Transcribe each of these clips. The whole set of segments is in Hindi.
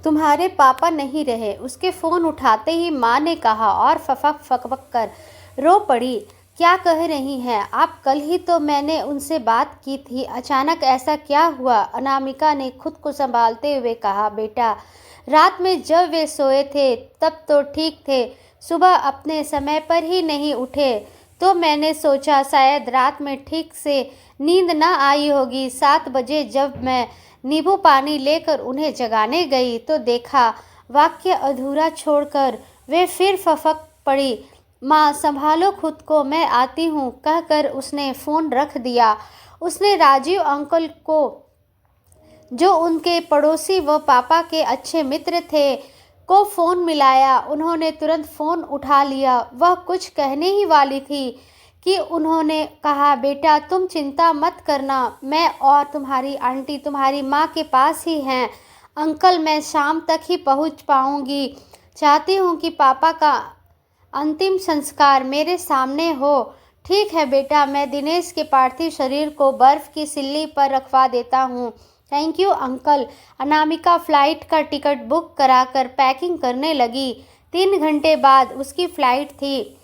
तुम्हारे पापा नहीं रहे। उसके फ़ोन उठाते ही माँ ने कहा और फफक फकफक कर रो पड़ी। क्या कह रही हैं आप? कल ही तो मैंने उनसे बात की थी, अचानक ऐसा क्या हुआ? अनामिका ने खुद को संभालते हुए कहा, बेटा, रात में जब वे सोए थे तब तो ठीक थे, सुबह अपने समय पर ही नहीं उठे, तो मैंने सोचा शायद रात में ठीक से नींद न आई होगी। 7 बजे जब मैं नींबू पानी लेकर उन्हें जगाने गई तो देखा वाक्य अधूरा छोड़कर वे फिर फफक पड़ी। माँ, संभालो खुद को, मैं आती हूँ, कहकर उसने फ़ोन रख दिया। उसने राजीव अंकल को, जो उनके पड़ोसी व पापा के अच्छे मित्र थे, को फ़ोन मिलाया। उन्होंने तुरंत फ़ोन उठा लिया। वह कुछ कहने ही वाली थी कि उन्होंने कहा, बेटा तुम चिंता मत करना, मैं और तुम्हारी आंटी तुम्हारी माँ के पास ही हैं। अंकल, मैं शाम तक ही पहुँच पाऊँगी। चाहती हूँ कि पापा का अंतिम संस्कार मेरे सामने हो। ठीक है बेटा, मैं दिनेश के पार्थिव शरीर को बर्फ़ की सिल्ली पर रखवा देता हूँ। Thank you uncle. Anamika flight का टिकट बुक कराकर पैकिंग करने लगी। 3 घंटे बाद उसकी फ़्लाइट थी।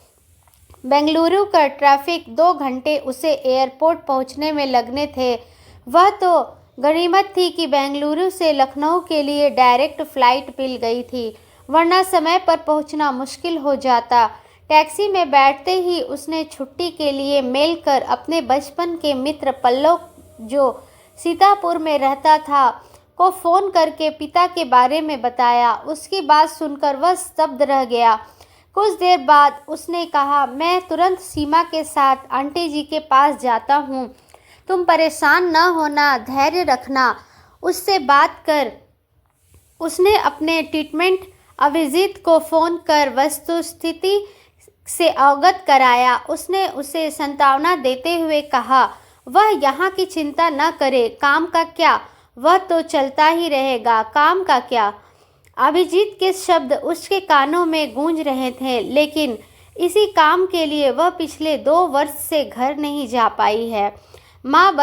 बेंगलुरु का ट्रैफिक 2 घंटे उसे एयरपोर्ट पहुंचने में लगने थे। वह तो गनीमत थी कि बेंगलुरु से लखनऊ के लिए डायरेक्ट फ़्लाइट मिल गई थी, वरना समय पर पहुंचना मुश्किल हो जाता। टैक्सी में बैठते ही उसने छुट्टी के लिए मेल कर अपने बचपन के मित्र पल्लव, जो सीतापुर में रहता था, को फ़ोन करके पिता के बारे में बताया। उसकी बात सुनकर वह स्तब्ध रह गया। कुछ देर बाद उसने कहा, मैं तुरंत सीमा के साथ आंटी जी के पास जाता हूँ, तुम परेशान न होना, धैर्य रखना, उससे बात कर। उसने अपने ट्रीटमेंट अभिजीत को फ़ोन कर वस्तुस्थिति से अवगत कराया। उसने उसे सांत्वना देते हुए कहा, वह यहाँ की चिंता न करे। काम का क्या, वह तो चलता ही रहेगा। काम का क्या? अभिजीत के शब्द उसके कानों में गूंज रहे थे, लेकिन इसी काम के लिए वह पिछले 2 वर्ष से घर नहीं जा पाई है। माँ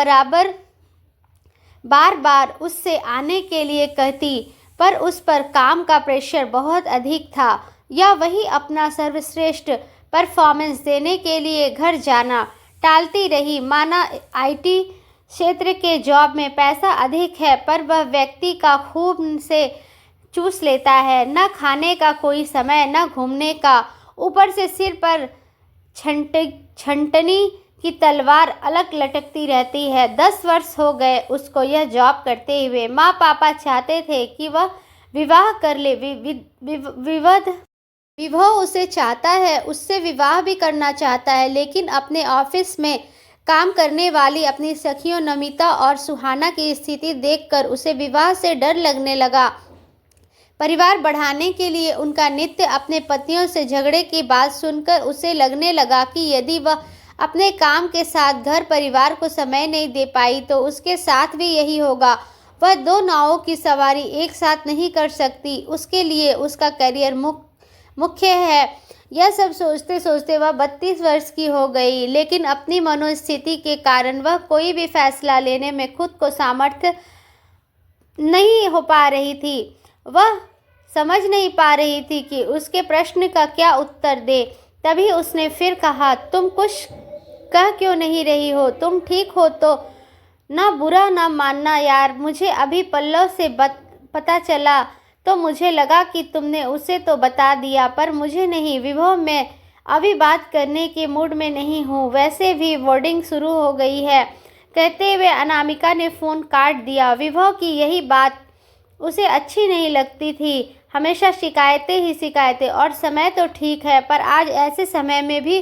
बार बार उससे आने के लिए कहती, पर उस पर काम का प्रेशर बहुत अधिक था, या वही अपना सर्वश्रेष्ठ परफॉर्मेंस देने के लिए घर जाना टालती रही। माना IT क्षेत्र के जॉब में पैसा अधिक है, पर वह व्यक्ति का खूब से चूस लेता है। न खाने का कोई समय, न घूमने का, ऊपर से सिर पर छंटनी की तलवार अलग लटकती रहती है। 10 वर्ष हो गए उसको यह जॉब करते हुए। माँ पापा चाहते थे कि वह विवाह कर ले। विभव उसे चाहता है, उससे विवाह भी करना चाहता है, लेकिन अपने ऑफिस में काम करने वाली अपनी सखियों नमिता और सुहाना की स्थिति देखकर उसे विवाह से डर लगने लगा। परिवार बढ़ाने के लिए उनका नित्य अपने पतियों से झगड़े की बात सुनकर उसे लगने लगा कि यदि वह अपने काम के साथ घर परिवार को समय नहीं दे पाई तो उसके साथ भी यही होगा। वह 2 नावों की सवारी एक साथ नहीं कर सकती। उसके लिए उसका करियर मुख्य है। यह सब सोचते सोचते वह 32 वर्ष की हो गई, लेकिन अपनी मनोस्थिति के कारण वह कोई भी फैसला लेने में खुद को सामर्थ्य नहीं हो पा रही थी। वह समझ नहीं पा रही थी कि उसके प्रश्न का क्या उत्तर दे। तभी उसने फिर कहा, तुम कुछ कह क्यों नहीं रही हो? तुम ठीक हो तो ना बुरा ना मानना यार। मुझे अभी पल्लव से पता चला तो मुझे लगा कि तुमने उसे तो बता दिया, पर मुझे नहीं। विभव, मैं अभी बात करने के मूड में नहीं हूँ, वैसे भी बोर्डिंग शुरू हो गई है। कहते हुए अनामिका ने फ़ोन काट दिया। विभव की यही बात उसे अच्छी नहीं लगती थी। हमेशा शिकायतें ही शिकायतें। और समय तो ठीक है, पर आज ऐसे समय में भी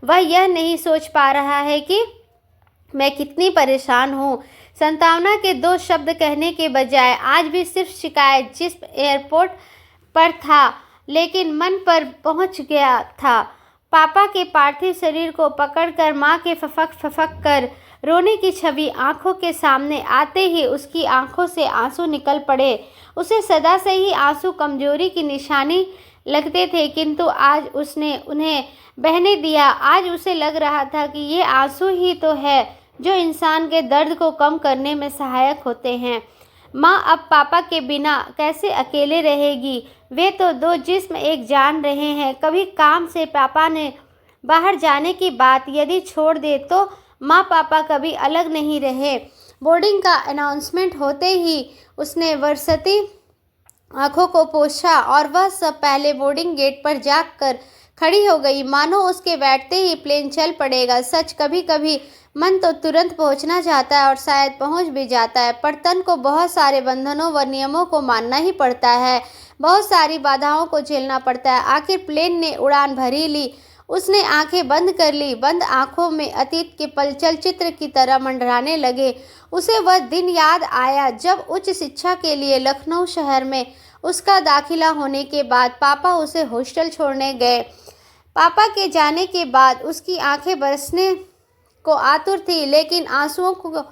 वह यह नहीं सोच पा रहा है कि मैं कितनी परेशान हूँ। सांत्वना के 2 शब्द कहने के बजाय आज भी सिर्फ शिकायत। जिस एयरपोर्ट पर था, लेकिन मन पर पहुँच गया था। पापा के पार्थिव शरीर को पकड़कर माँ के फफक फफक कर रोने की छवि आंखों के सामने आते ही उसकी आंखों से आंसू निकल पड़े। उसे सदा से ही आंसू कमजोरी की निशानी लगते थे, किंतु आज उसने उन्हें बहने दिया। आज उसे लग रहा था कि ये आंसू ही तो है जो इंसान के दर्द को कम करने में सहायक होते हैं। माँ अब पापा के बिना कैसे अकेले रहेगी? वे तो दो जिस्म एक जान रहे हैं। कभी काम से पापा ने बाहर जाने की बात यदि छोड़ दे तो माँ पापा कभी अलग नहीं रहे। बोर्डिंग का अनाउंसमेंट होते ही उसने वर्षती आंखों को पोंछा और वह सब पहले बोर्डिंग गेट पर जाकर खड़ी हो गई, मानो उसके बैठते ही प्लेन चल पड़ेगा। सच, कभी कभी मन तो तुरंत पहुंचना चाहता है और शायद पहुंच भी जाता है, पर तन को बहुत सारे बंधनों व नियमों को मानना ही पड़ता है, बहुत सारी बाधाओं को झेलना पड़ता है। आखिर प्लेन ने उड़ान भरी ली। उसने आंखें बंद कर ली। बंद आंखों में अतीत के पल चलचित्र की तरह मंडराने लगे। उसे वह दिन याद आया जब उच्च शिक्षा के लिए लखनऊ शहर में उसका दाखिला होने के बाद पापा उसे हॉस्टल छोड़ने गए। पापा के जाने के बाद उसकी आंखें बरसने को आतुर थी, लेकिन आंसुओं को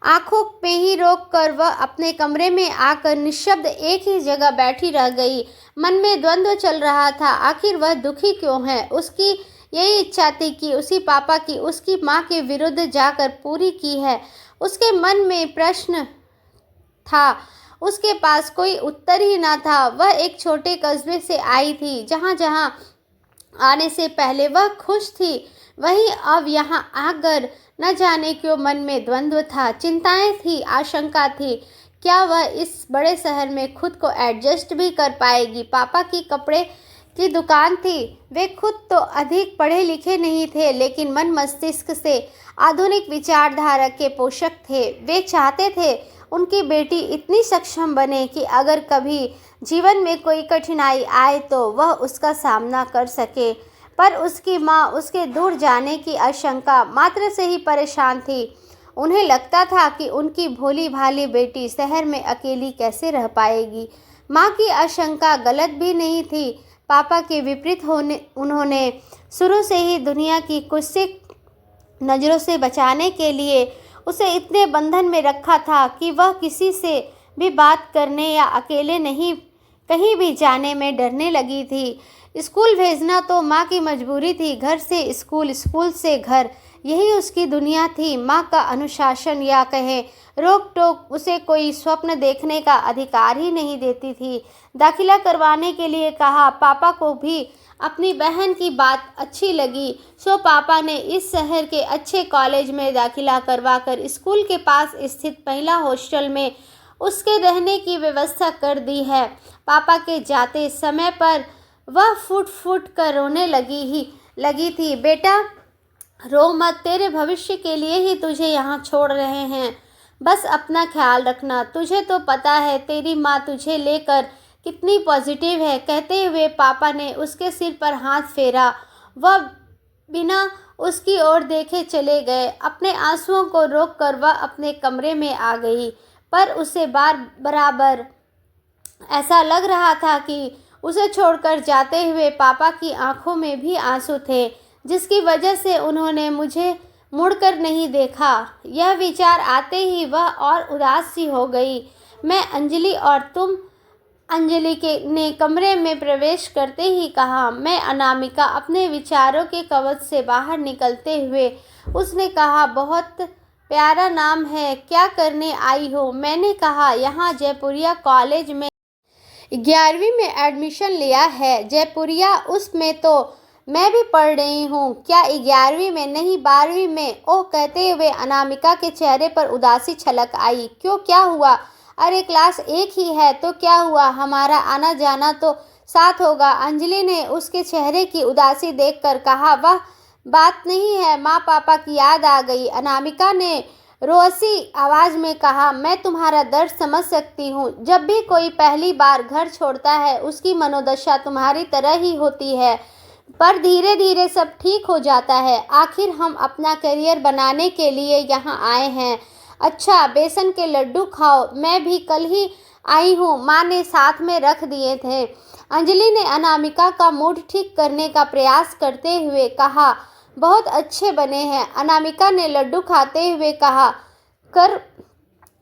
आंखों में ही रोक कर वह अपने कमरे में आकर निशब्द एक ही जगह बैठी रह गई। मन में द्वंद्व चल रहा था, आखिर वह दुखी क्यों है? उसकी यही इच्छा थी कि उसी पापा की उसकी माँ के विरुद्ध जाकर पूरी की है। उसके मन में प्रश्न था, उसके पास कोई उत्तर ही ना था। वह एक छोटे कस्बे से आई थी, जहाँ जहाँ आने से पहले वह खुश थी, वहीं अब यहाँ आकर न जाने क्यों मन में द्वंद्व था, चिंताएं थी, आशंका थी। क्या वह इस बड़े शहर में खुद को एडजस्ट भी कर पाएगी? पापा की कपड़े की दुकान थी। वे खुद तो अधिक पढ़े लिखे नहीं थे, लेकिन मन मस्तिष्क से आधुनिक विचारधारा के पोषक थे। वे चाहते थे उनकी बेटी इतनी सक्षम बने कि अगर कभी जीवन में कोई कठिनाई आए तो वह उसका सामना कर सके। पर उसकी माँ उसके दूर जाने की आशंका मात्र से ही परेशान थी। उन्हें लगता था कि उनकी भोली भाली बेटी शहर में अकेली कैसे रह पाएगी। माँ की आशंका गलत भी नहीं थी। पापा के विपरीत उन्होंने शुरू से ही दुनिया की कुत्सित नज़रों से बचाने के लिए उसे इतने बंधन में रखा था कि वह किसी से भी बात करने या अकेले नहीं कहीं भी जाने में डरने लगी थी। स्कूल भेजना तो माँ की मजबूरी थी, घर से स्कूल, स्कूल से घर, यही उसकी दुनिया थी। माँ का अनुशासन या कहें रोक टोक उसे कोई स्वप्न देखने का अधिकार ही नहीं देती थी। दाखिला करवाने के लिए कहा। पापा को भी अपनी बहन की बात अच्छी लगी, सो पापा ने इस शहर के अच्छे कॉलेज में दाखिला करवाकर स्कूल के पास स्थित महिला हॉस्टल में उसके रहने की व्यवस्था कर दी है। पापा के जाते समय पर वह फूट फूट कर रोने लगी थी। बेटा रो मत, तेरे भविष्य के लिए ही तुझे यहाँ छोड़ रहे हैं, बस अपना ख्याल रखना। तुझे तो पता है तेरी माँ तुझे लेकर कितनी पॉजिटिव है। कहते हुए पापा ने उसके सिर पर हाथ फेरा। वह बिना उसकी ओर देखे चले गए। अपने आंसुओं को रोककर वह अपने कमरे में आ गई, पर उसे बराबर ऐसा लग रहा था कि उसे छोड़कर जाते हुए पापा की आंखों में भी आंसू थे, जिसकी वजह से उन्होंने मुझे मुड़कर नहीं देखा। यह विचार आते ही वह और उदास सी हो गई। मैं अंजलि और तुम? अंजलि ने कमरे में प्रवेश करते ही कहा। मैं अनामिका। अपने विचारों के कवच से बाहर निकलते हुए उसने कहा, बहुत प्यारा नाम है, क्या करने आई हो? मैंने कहा, यहाँ जयपुरिया कॉलेज में 11वीं में एडमिशन लिया है। जयपुरिया, उसमें तो मैं भी पढ़ रही हूँ। क्या 11वीं में नहीं 12वीं में? ओह, कहते हुए अनामिका के चेहरे पर उदासी छलक आई। क्यों, क्या हुआ? अरे क्लास एक ही है तो क्या हुआ, हमारा आना जाना तो साथ होगा। अंजलि ने उसके चेहरे की उदासी देखकर कहा, वह बात नहीं है, माँ पापा की याद आ गई। अनामिका ने रोसी आवाज में कहा, मैं तुम्हारा दर्द समझ सकती हूँ। जब भी कोई पहली बार घर छोड़ता है उसकी मनोदशा तुम्हारी तरह ही होती है, पर धीरे धीरे सब ठीक हो जाता है। आखिर हम अपना करियर बनाने के लिए यहाँ आए हैं। अच्छा, बेसन के लड्डू खाओ, मैं भी कल ही आई हूँ, माँ ने साथ में रख दिए थे। अंजलि ने अनामिका का मूड ठीक करने का प्रयास करते हुए कहा, बहुत अच्छे बने हैं। अनामिका ने लड्डू खाते हुए कहा, कर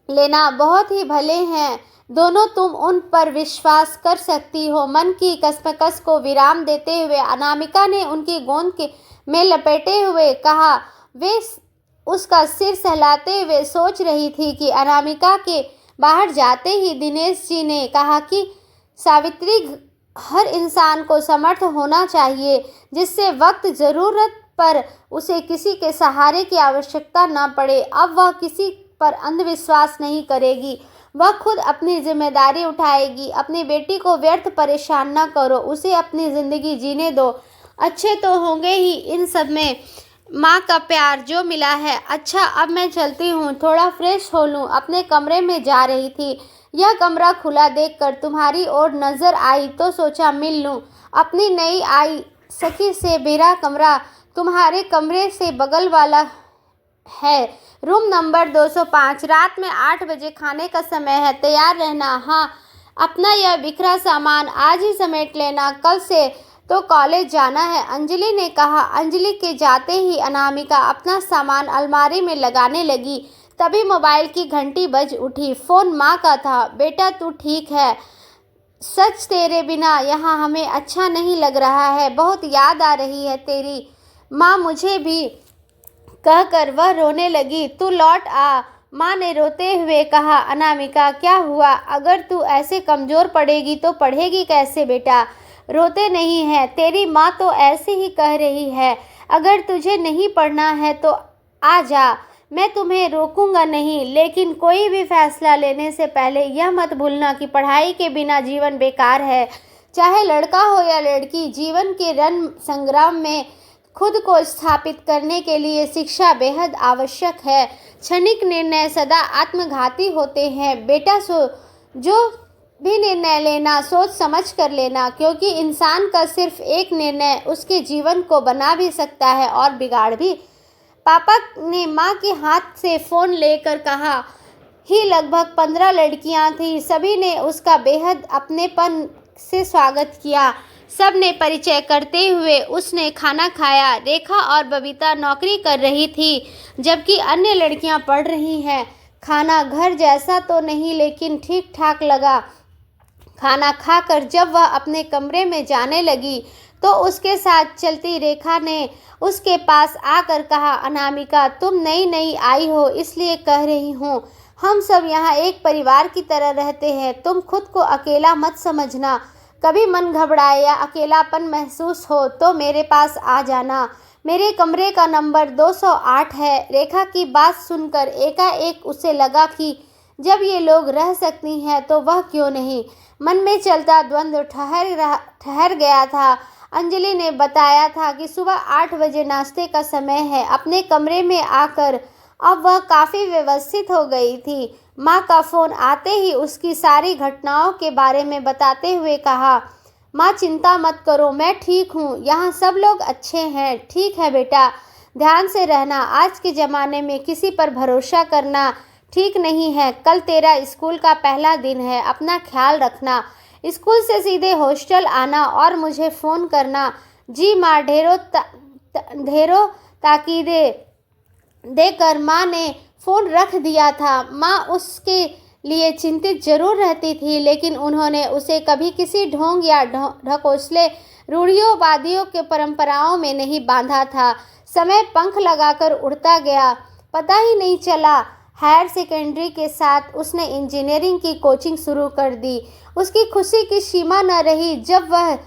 लेना, बहुत ही भले हैं दोनों, तुम उन पर विश्वास कर सकती हो। मन की कसमकस को विराम देते हुए अनामिका ने उनकी गोंद में लपेटे हुए कहा। वे उसका सिर सहलाते हुए सोच रही थी कि अनामिका के बाहर जाते ही दिनेश जी ने कहा कि सावित्री, हर इंसान को समर्थ होना चाहिए जिससे वक्त ज़रूरत पर उसे किसी के सहारे की आवश्यकता ना पड़े। अब वह किसी पर अंधविश्वास नहीं करेगी, वह खुद अपनी जिम्मेदारी उठाएगी। अपनी बेटी को व्यर्थ परेशान ना करो, उसे अपनी ज़िंदगी जीने दो। अच्छे तो होंगे ही इन सब में माँ का प्यार जो मिला है। अच्छा, अब मैं चलती हूँ, थोड़ा फ्रेश हो लूँ। अपने कमरे में जा रही थी, यह कमरा खुला देखकर तुम्हारी ओर नज़र आई तो सोचा मिल लूँ। अपनी नई आई सखी से मेरा कमरा तुम्हारे कमरे से बगल वाला है, रूम नंबर 205। रात में 8 बजे खाने का समय है, तैयार रहना। हाँ, अपना यह बिखरा सामान आज ही समेट लेना, कल से तो कॉलेज जाना है, अंजलि ने कहा। अंजलि के जाते ही अनामिका अपना सामान अलमारी में लगाने लगी। तभी मोबाइल की घंटी बज उठी। फ़ोन माँ का था। बेटा तू ठीक है? सच तेरे बिना यहाँ हमें अच्छा नहीं लग रहा है, बहुत याद आ रही है तेरी। माँ मुझे भी, कहकर वह रोने लगी। तू लौट आ, माँ ने रोते हुए कहा। अनामिका क्या हुआ? अगर तू ऐसे कमज़ोर पड़ेगी तो पढ़ेगी कैसे बेटा? रोते नहीं है, तेरी माँ तो ऐसे ही कह रही है। अगर तुझे नहीं पढ़ना है तो आ जा, मैं तुम्हें रोकूंगा नहीं, लेकिन कोई भी फैसला लेने से पहले यह मत भूलना कि पढ़ाई के बिना जीवन बेकार है। चाहे लड़का हो या लड़की, जीवन के रण संग्राम में खुद को स्थापित करने के लिए शिक्षा बेहद आवश्यक है। क्षणिक निर्णय सदा आत्मघाती होते हैं बेटा। जो भी निर्णय लेना सोच समझ कर लेना, क्योंकि इंसान का सिर्फ एक निर्णय उसके जीवन को बना भी सकता है और बिगाड़ भी। पापा ने माँ के हाथ से फ़ोन लेकर कहा। ही लगभग 15 लड़कियाँ थीं, सभी ने उसका बेहद अपनेपन से स्वागत किया। सब ने परिचय करते हुए उसने खाना खाया। रेखा और बबीता नौकरी कर रही थी, जबकि अन्य लड़कियां पढ़ रही हैं। खाना घर जैसा तो नहीं, लेकिन ठीक ठाक लगा। खाना खाकर जब वह अपने कमरे में जाने लगी तो उसके साथ चलती रेखा ने उसके पास आकर कहा, अनामिका तुम नई नई आई हो इसलिए कह रही हूँ, हम सब यहाँ एक परिवार की तरह रहते हैं। तुम खुद को अकेला मत समझना। कभी मन घबराए या अकेलापन महसूस हो तो मेरे पास आ जाना। मेरे कमरे का नंबर 208 है। रेखा की बात सुनकर एकाएक उसे लगा कि जब ये लोग रह सकती हैं तो वह क्यों नहीं। मन में चलता द्वंद्व ठहर गया था। अंजलि ने बताया था कि सुबह 8 बजे नाश्ते का समय है। अपने कमरे में आकर अब वह काफ़ी व्यवस्थित हो गई थी। माँ का फ़ोन आते ही उसकी सारी घटनाओं के बारे में बताते हुए कहा, माँ चिंता मत करो, मैं ठीक हूँ, यहाँ सब लोग अच्छे हैं। ठीक है बेटा, ध्यान से रहना। आज के ज़माने में किसी पर भरोसा करना ठीक नहीं है। कल तेरा स्कूल का पहला दिन है, अपना ख्याल रखना। स्कूल से सीधे हॉस्टल आना और मुझे फ़ोन करना। जी माँ। ढेरों ताकीदें देकर माँ ने फ़ोन रख दिया था। माँ उसके लिए चिंतित जरूर रहती थी, लेकिन उन्होंने उसे कभी किसी ढोंग या ढकोसले रूढ़ियों के परंपराओं में नहीं बांधा था। समय पंख लगाकर उड़ता गया, पता ही नहीं चला। हायर सेकेंडरी के साथ उसने इंजीनियरिंग की कोचिंग शुरू कर दी। उसकी खुशी की सीमा न रही जब वह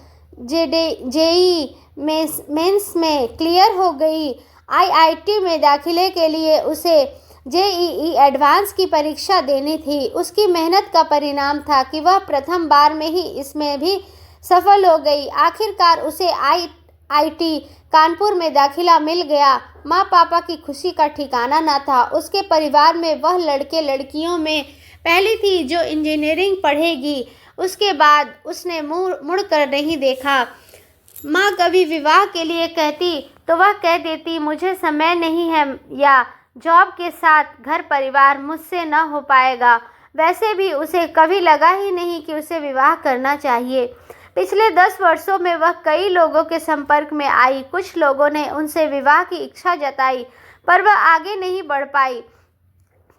जेई मेंस में क्लियर हो गई। आईआईटी में दाखिले के लिए उसे जेईई एडवांस की परीक्षा देनी थी। उसकी मेहनत का परिणाम था कि वह प्रथम बार में ही इसमें भी सफल हो गई। आखिरकार उसे आईआईटी कानपुर में दाखिला मिल गया। माँ पापा की खुशी का ठिकाना न था। उसके परिवार में वह लड़के लड़कियों में पहली थी जो इंजीनियरिंग पढ़ेगी। उसके बाद उसने मुड़ कर नहीं देखा। माँ कभी विवाह के लिए कहती तो वह कह देती, मुझे समय नहीं है, या जॉब के साथ घर परिवार मुझसे न हो पाएगा। वैसे भी उसे कभी लगा ही नहीं कि उसे विवाह करना चाहिए। पिछले 10 वर्षों में वह कई लोगों के संपर्क में आई। कुछ लोगों ने उनसे विवाह की इच्छा जताई, पर वह आगे नहीं बढ़ पाई,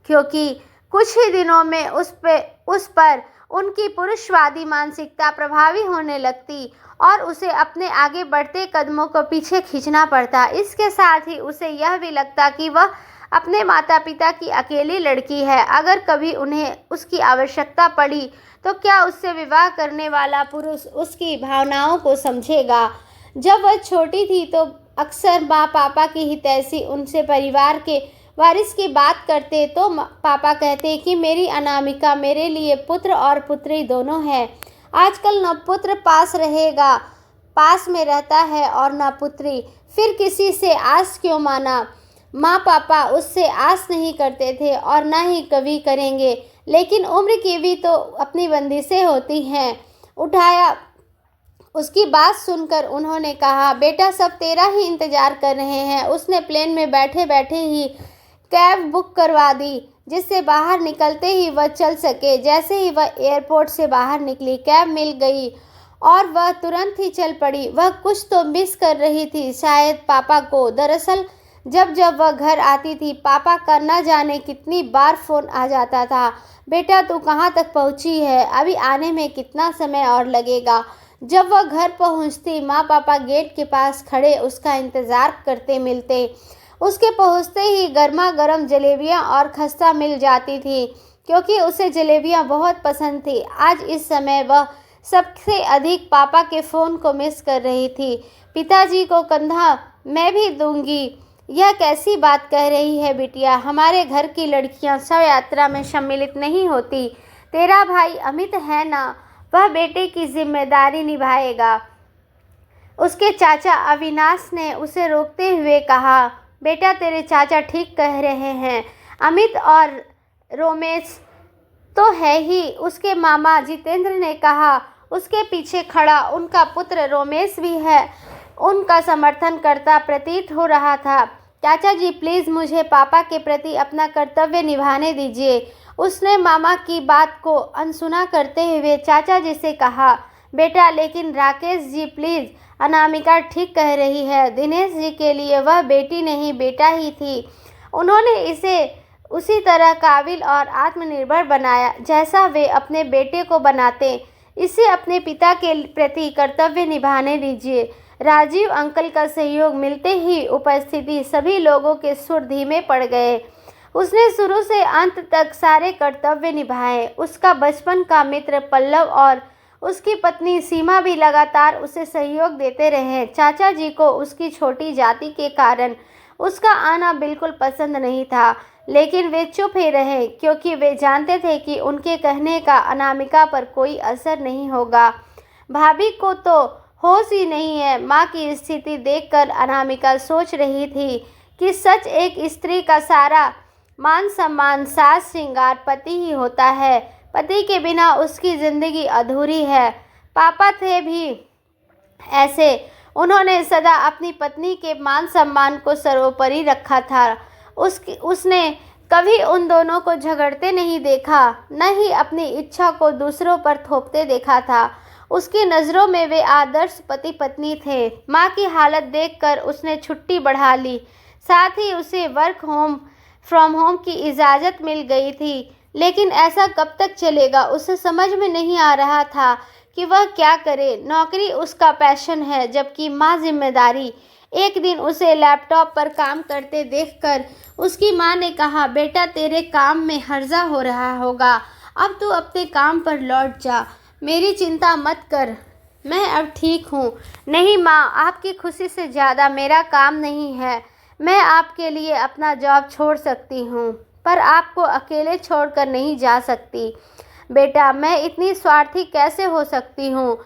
क्योंकि कुछ ही दिनों में उस पर उनकी पुरुषवादी मानसिकता प्रभावी होने लगती और उसे अपने आगे बढ़ते कदमों को पीछे खींचना पड़ता। इसके साथ ही उसे यह भी लगता कि वह अपने माता पिता की अकेली लड़की है। अगर कभी उन्हें उसकी आवश्यकता पड़ी तो क्या उससे विवाह करने वाला पुरुष उसकी भावनाओं को समझेगा। जब वह छोटी थी तो अक्सर माँ पापा की हितैषी उनसे परिवार के वारिस की बात करते तो पापा कहते कि मेरी अनामिका मेरे लिए पुत्र और पुत्री दोनों है। आजकल न पुत्र पास में रहता है और न पुत्री, फिर किसी से आस क्यों माना। माँ पापा उससे आस नहीं करते थे और न ही कभी करेंगे, लेकिन उम्र की भी तो अपनी बंदिशें होती हैं। उठाया उसकी बात सुनकर उन्होंने कहा, बेटा सब तेरा ही इंतजार कर रहे हैं। उसने प्लेन में बैठे बैठे ही कैब बुक करवा दी जिससे बाहर निकलते ही वह चल सके। जैसे ही वह एयरपोर्ट से बाहर निकली, कैब मिल गई और वह तुरंत ही चल पड़ी। वह कुछ तो मिस कर रही थी, शायद पापा को। दरअसल जब जब वह घर आती थी, पापा का न जाने कितनी बार फ़ोन आ जाता था, बेटा तू कहाँ तक पहुँची है, अभी आने में कितना समय और लगेगा। जब वह घर पहुँचती, माँ पापा गेट के पास खड़े उसका इंतज़ार करते मिलते। उसके पहुँचते ही गर्मा गर्म जलेबियाँ और खस्ता मिल जाती थी, क्योंकि उसे जलेबियाँ बहुत पसंद थी। आज इस समय वह सबसे अधिक पापा के फ़ोन को मिस कर रही थी। पिताजी को कंधा मैं भी दूंगी। यह कैसी बात कह रही है बिटिया, हमारे घर की लड़कियां शव यात्रा में सम्मिलित नहीं होती। तेरा भाई अमित है ना, वह बेटे की जिम्मेदारी निभाएगा। उसके चाचा अविनाश ने उसे रोकते हुए कहा, बेटा तेरे चाचा ठीक कह रहे हैं, अमित और रोमेश तो है ही। उसके मामा जितेंद्र ने कहा। उसके पीछे खड़ा उनका पुत्र रोमेश भी है, उनका समर्थन करता प्रतीत हो रहा था। चाचा जी प्लीज़ मुझे पापा के प्रति अपना कर्तव्य निभाने दीजिए। उसने मामा की बात को अनसुना करते हुए चाचा जी से कहा, बेटा लेकिन राकेश जी प्लीज़, अनामिका ठीक कह रही है। दिनेश जी के लिए वह बेटी नहीं बेटा ही थी। उन्होंने इसे उसी तरह काबिल और आत्मनिर्भर बनाया जैसा वे अपने बेटे को बनाते। इसे अपने पिता के प्रति कर्तव्य निभाने दीजिए। राजीव अंकल का सहयोग मिलते ही उपस्थिति सभी लोगों के सुर धीमे पड़ गए। उसने शुरू से अंत तक सारे कर्तव्य निभाए। उसका बचपन का मित्र पल्लव और उसकी पत्नी सीमा भी लगातार उसे सहयोग देते रहे। चाचा जी को उसकी छोटी जाति के कारण उसका आना बिल्कुल पसंद नहीं था, लेकिन वे चुप ही रहे, क्योंकि वे जानते थे कि उनके कहने का अनामिका पर कोई असर नहीं होगा। भाभी को तो होश ही नहीं है। माँ की स्थिति देखकर अनामिका सोच रही थी कि सच एक स्त्री का सारा मान सम्मान, साज श्रृंगार पति ही होता है। पति के बिना उसकी जिंदगी अधूरी है। पापा थे भी ऐसे, उन्होंने सदा अपनी पत्नी के मान सम्मान को सर्वोपरि रखा था। उसने कभी उन दोनों को झगड़ते नहीं देखा, न ही अपनी इच्छा को दूसरों पर थोपते देखा था। उसकी नज़रों में वे आदर्श पति पत्नी थे। माँ की हालत देखकर उसने छुट्टी बढ़ा ली, साथ ही उसे वर्क फ्रॉम होम की इजाज़त मिल गई थी। लेकिन ऐसा कब तक चलेगा, उसे समझ में नहीं आ रहा था कि वह क्या करे। नौकरी उसका पैशन है, जबकि माँ जिम्मेदारी। एक दिन उसे लैपटॉप पर काम करते देखकर उसकी माँ ने कहा, बेटा तेरे काम में हर्जा हो रहा होगा, अब तू अपने काम पर लौट जा। मेरी चिंता मत कर, मैं अब ठीक हूँ। नहीं माँ, आपकी खुशी से ज़्यादा मेरा काम नहीं है। मैं आपके लिए अपना जॉब छोड़ सकती हूँ, पर आपको अकेले छोड़कर नहीं जा सकती। बेटा मैं इतनी स्वार्थी कैसे हो सकती हूँ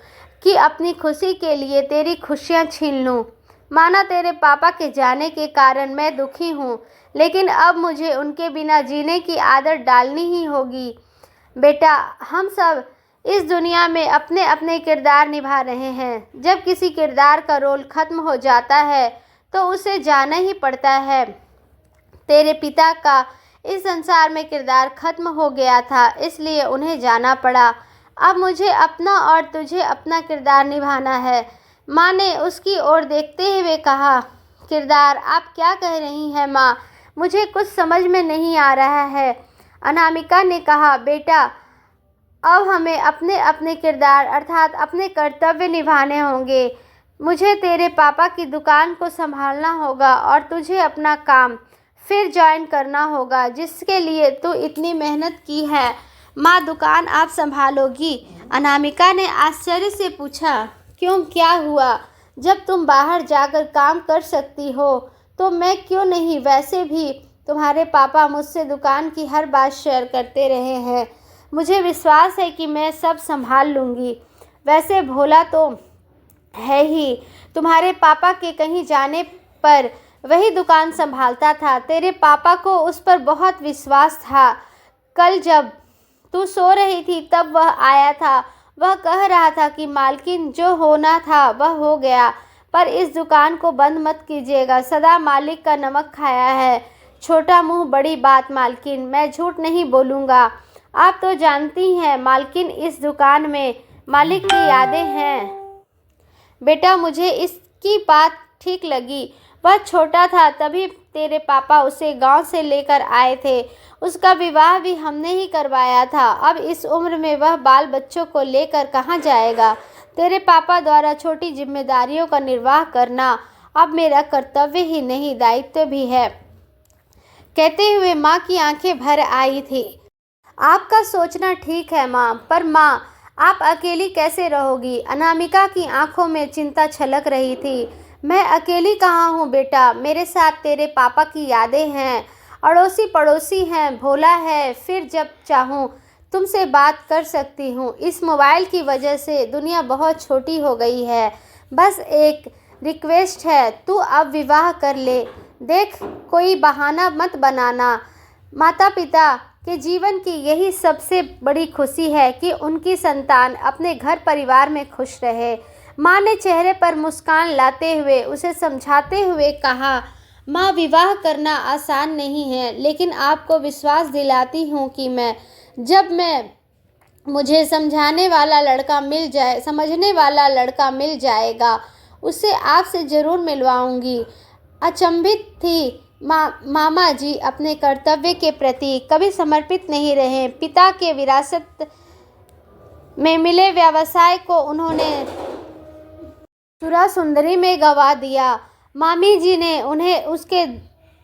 कि अपनी खुशी के लिए तेरी खुशियाँ छीन लूँ। माना तेरे पापा के जाने के कारण मैं दुखी हूँ, लेकिन अब मुझे उनके बिना जीने की आदत डालनी ही होगी। बेटा हम सब इस दुनिया में अपने अपने किरदार निभा रहे हैं। जब किसी किरदार का रोल ख़त्म हो जाता है तो उसे जाना ही पड़ता है। तेरे पिता का इस संसार में किरदार ख़त्म हो गया था, इसलिए उन्हें जाना पड़ा। अब मुझे अपना और तुझे अपना किरदार निभाना है। माँ ने उसकी ओर देखते हुए कहा, किरदार आप क्या कह रही हैं माँ, मुझे कुछ समझ में नहीं आ रहा है। अनामिका ने कहा, बेटा अब हमें अपने अपने किरदार अर्थात अपने कर्तव्य निभाने होंगे। मुझे तेरे पापा की दुकान को संभालना होगा और तुझे अपना काम फिर ज्वाइन करना होगा, जिसके लिए तू इतनी मेहनत की है। माँ, दुकान आप संभालोगी? अनामिका ने आश्चर्य से पूछा। क्यों, क्या हुआ? जब तुम बाहर जाकर काम कर सकती हो तो मैं क्यों नहीं? वैसे भी तुम्हारे पापा मुझसे दुकान की हर बात शेयर करते रहे हैं। मुझे विश्वास है कि मैं सब संभाल लूँगी। वैसे भोला तो है ही, तुम्हारे पापा के कहीं जाने पर वही दुकान संभालता था। तेरे पापा को उस पर बहुत विश्वास था। कल जब तू सो रही थी तब वह आया था। वह कह रहा था कि मालकिन, जो होना था वह हो गया, पर इस दुकान को बंद मत कीजिएगा। सदा मालिक का नमक खाया है। छोटा मुंह बड़ी बात मालकिन, मैं झूठ नहीं बोलूँगा। आप तो जानती हैं मालकिन, इस दुकान में मालिक की यादें हैं। बेटा, मुझे इसकी बात ठीक लगी। वह छोटा था तभी तेरे पापा उसे गांव से लेकर आए थे। उसका विवाह भी हमने ही करवाया था। अब इस उम्र में वह बाल बच्चों को लेकर कहाँ जाएगा? तेरे पापा द्वारा छोटी जिम्मेदारियों का निर्वाह करना अब मेरा कर्तव्य ही नहीं, दायित्व भी है। कहते हुए माँ की आंखें भर आई थी। आपका सोचना ठीक है माँ, पर माँ, आप अकेली कैसे रहोगी? अनामिका की आंखों में चिंता छलक रही थी। मैं अकेली कहाँ हूँ बेटा, मेरे साथ तेरे पापा की यादें हैं, अड़ोसी पड़ोसी हैं, भोला है। फिर जब चाहूँ तुमसे बात कर सकती हूँ। इस मोबाइल की वजह से दुनिया बहुत छोटी हो गई है। बस एक रिक्वेस्ट है, तू अब विवाह कर ले। देख, कोई बहाना मत बनाना। माता पिता के जीवन की यही सबसे बड़ी खुशी है कि उनकी संतान अपने घर परिवार में खुश रहे। माँ ने चेहरे पर मुस्कान लाते हुए उसे समझाते हुए कहा। माँ, विवाह करना आसान नहीं है, लेकिन आपको विश्वास दिलाती हूँ कि मुझे समझने वाला लड़का मिल जाएगा, उसे आपसे ज़रूर मिलवाऊंगी। अचंभित थी मामा जी अपने कर्तव्य के प्रति कभी समर्पित नहीं रहे। पिता के विरासत में मिले व्यवसाय को उन्होंने सुरा सुंदरी में गंवा दिया। मामी जी ने उन्हें उसके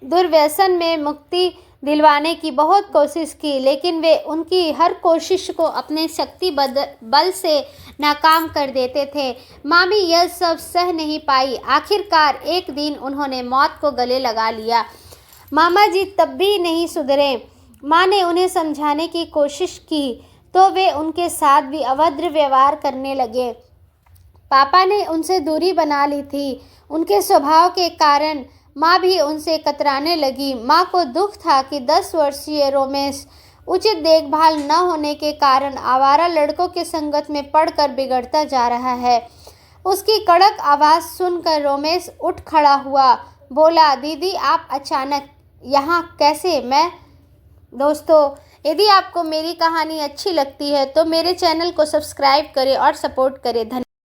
दुर्व्यसन में मुक्ति दिलवाने की बहुत कोशिश की, लेकिन वे उनकी हर कोशिश को अपने शक्ति बल से नाकाम कर देते थे। मामी यह सब सह नहीं पाई। आखिरकार एक दिन उन्होंने मौत को गले लगा लिया। मामा जी तब भी नहीं सुधरे। माँ ने उन्हें समझाने की कोशिश की तो वे उनके साथ भी अभद्र व्यवहार करने लगे। पापा ने उनसे दूरी बना ली थी। उनके स्वभाव के कारण माँ भी उनसे कतराने लगी। माँ को दुख था कि 10 वर्षीय रोमेश उचित देखभाल न होने के कारण आवारा लड़कों के संगत में पड़कर बिगड़ता जा रहा है। उसकी कड़क आवाज़ सुनकर रोमेश उठ खड़ा हुआ। बोला, दीदी आप अचानक यहाँ कैसे? दोस्तों, यदि आपको मेरी कहानी अच्छी लगती है तो मेरे चैनल को सब्सक्राइब करें और सपोर्ट करें। धन्यवाद।